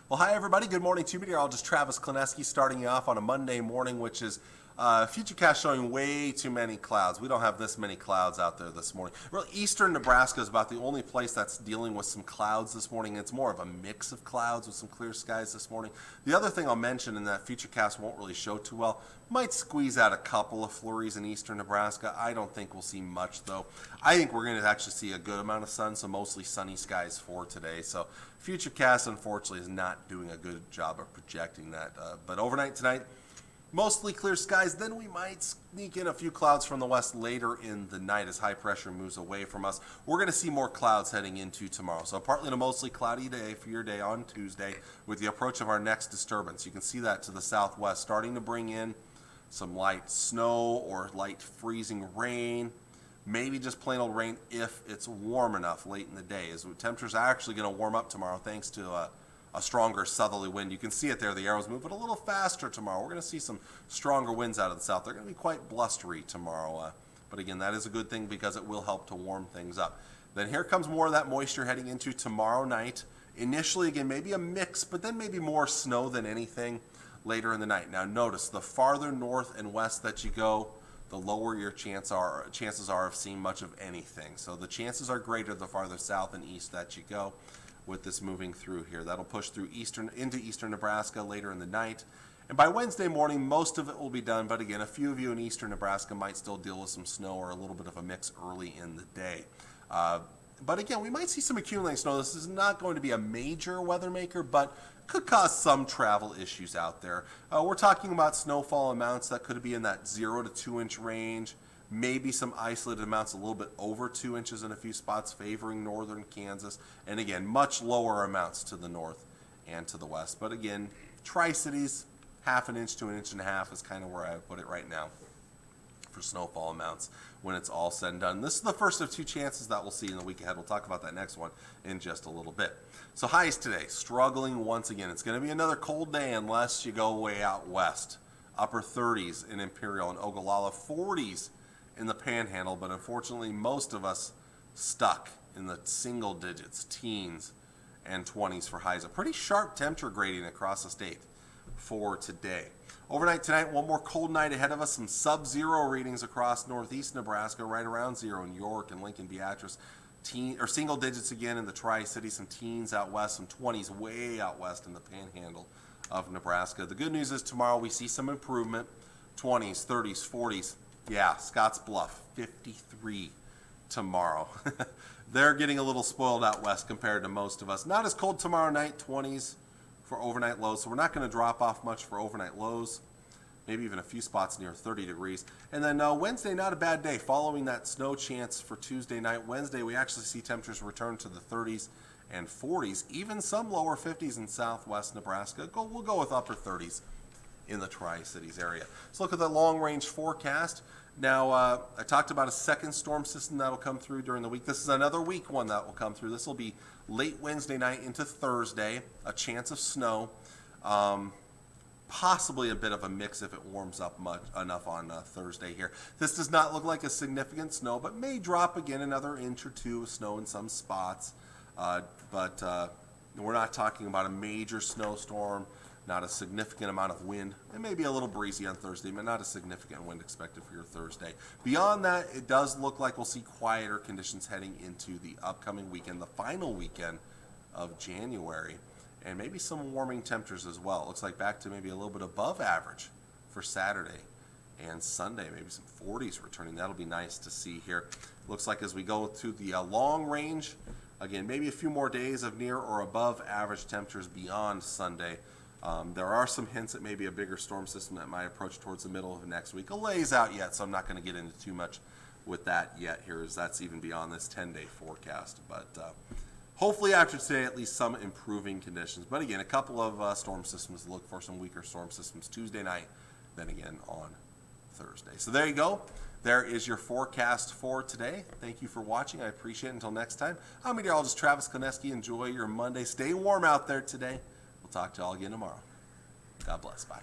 Well, hi everybody. Good morning to meteorologist Travis Klineski starting you off on a Monday morning, which is Futurecast showing way too many clouds. We don't have this many clouds out there this morning. Really, eastern Nebraska is about the only place that's dealing with some clouds this morning. It's more of a mix of clouds with some clear skies this morning. The other thing I'll mention, and that Futurecast won't really show too well, might squeeze out a couple of flurries in eastern Nebraska. I don't think we'll see much, though. I think we're going to actually see a good amount of sun, so mostly sunny skies for today. So Futurecast, unfortunately, is not doing a good job of projecting that. But overnight tonight, mostly clear skies. Then we might sneak in a few clouds from the west later in the night as high pressure moves away from us. We're going to see more clouds heading into tomorrow. So partly to mostly cloudy day for your day on Tuesday with the approach of our next disturbance. You can see that to the southwest starting to bring in some light snow or light freezing rain. Maybe just plain old rain if it's warm enough late in the day. As temperatures are actually going to warm up tomorrow thanks to a stronger southerly wind. You can see it there. The arrows moving a little faster tomorrow. We're going to see some stronger winds out of the south. They're going to be quite blustery tomorrow. But again, that is a good thing because it will help to warm things up. Then here comes more of that moisture heading into tomorrow night. Initially, again, maybe a mix, but then maybe more snow than anything later in the night. Now notice, the farther north and west that you go, the lower your chances are of seeing much of anything. So the chances are greater the farther south and east that you go with this moving through here. That'll push through into eastern Nebraska later in the night. And by Wednesday morning, most of it will be done. But again, a few of you in eastern Nebraska might still deal with some snow or a little bit of a mix early in the day. But again, we might see some accumulating snow. This is not going to be a major weather maker, but could cause some travel issues out there. We're talking about snowfall amounts that could be in that 0 to 2 inch range. Maybe some isolated amounts a little bit over 2 inches in a few spots favoring northern Kansas. And again, much lower amounts to the north and to the west. But again, Tri-Cities, 1/2 inch to 1.5 inches is kind of where I would put it right now for snowfall amounts when it's all said and done. This is the first of two chances that we'll see in the week ahead. We'll talk about that next one in just a little bit. So highs today, struggling once again. It's going to be another cold day unless you go way out west. Upper 30s in Imperial and Ogallala, 40s in the Panhandle, but unfortunately most of us stuck in the single digits, teens and 20s for highs. A pretty sharp temperature gradient across the state for today. Overnight tonight, one more cold night ahead of us. Some sub-zero readings across northeast Nebraska, right around zero in York and Lincoln, Beatrice. Single digits again in the Tri-Cities, some teens out west, some 20s way out west in the Panhandle of Nebraska. The good news is tomorrow we see some improvement, 20s, 30s, 40s. Yeah, Scotts Bluff, 53 tomorrow. They're getting a little spoiled out west compared to most of us. Not as cold tomorrow night, 20s for overnight lows. So we're not going to drop off much for overnight lows. Maybe even a few spots near 30 degrees. And then Wednesday, not a bad day. Following that snow chance for Tuesday night, Wednesday, we actually see temperatures return to the 30s and 40s. Even some lower 50s in southwest Nebraska. We'll go with upper 30s in the Tri-Cities area. Let's look at the long-range forecast. Now, I talked about a second storm system that'll come through during the week. This is another weak one that will come through. This will be late Wednesday night into Thursday, a chance of snow. Possibly a bit of a mix if it warms up enough on Thursday here. This does not look like a significant snow, but may drop again another inch or two of snow in some spots. But we're not talking about a major snowstorm. Not a significant amount of wind. It may be a little breezy on Thursday, but not a significant wind expected for your Thursday. Beyond that, it does look like we'll see quieter conditions heading into the upcoming weekend, the final weekend of January, and maybe some warming temperatures as well. It looks like back to maybe a little bit above average for Saturday and Sunday, maybe some 40s returning. That'll be nice to see here. Looks like as we go to the long range, again, maybe a few more days of near or above average temperatures beyond Sunday. There are some hints at maybe a bigger storm system that might approach towards the middle of next week. A lay's out yet, so I'm not going to get into too much with that yet here, as that's even beyond this 10-day forecast. But hopefully after today, at least some improving conditions. But again, a couple of storm systems to look for, some weaker storm systems Tuesday night, then again on Thursday. So there you go. There is your forecast for today. Thank you for watching. I appreciate it. Until next time, I'm meteorologist Travis Klineski. Enjoy your Monday. Stay warm out there today. We'll talk to you all again tomorrow. God bless. Bye.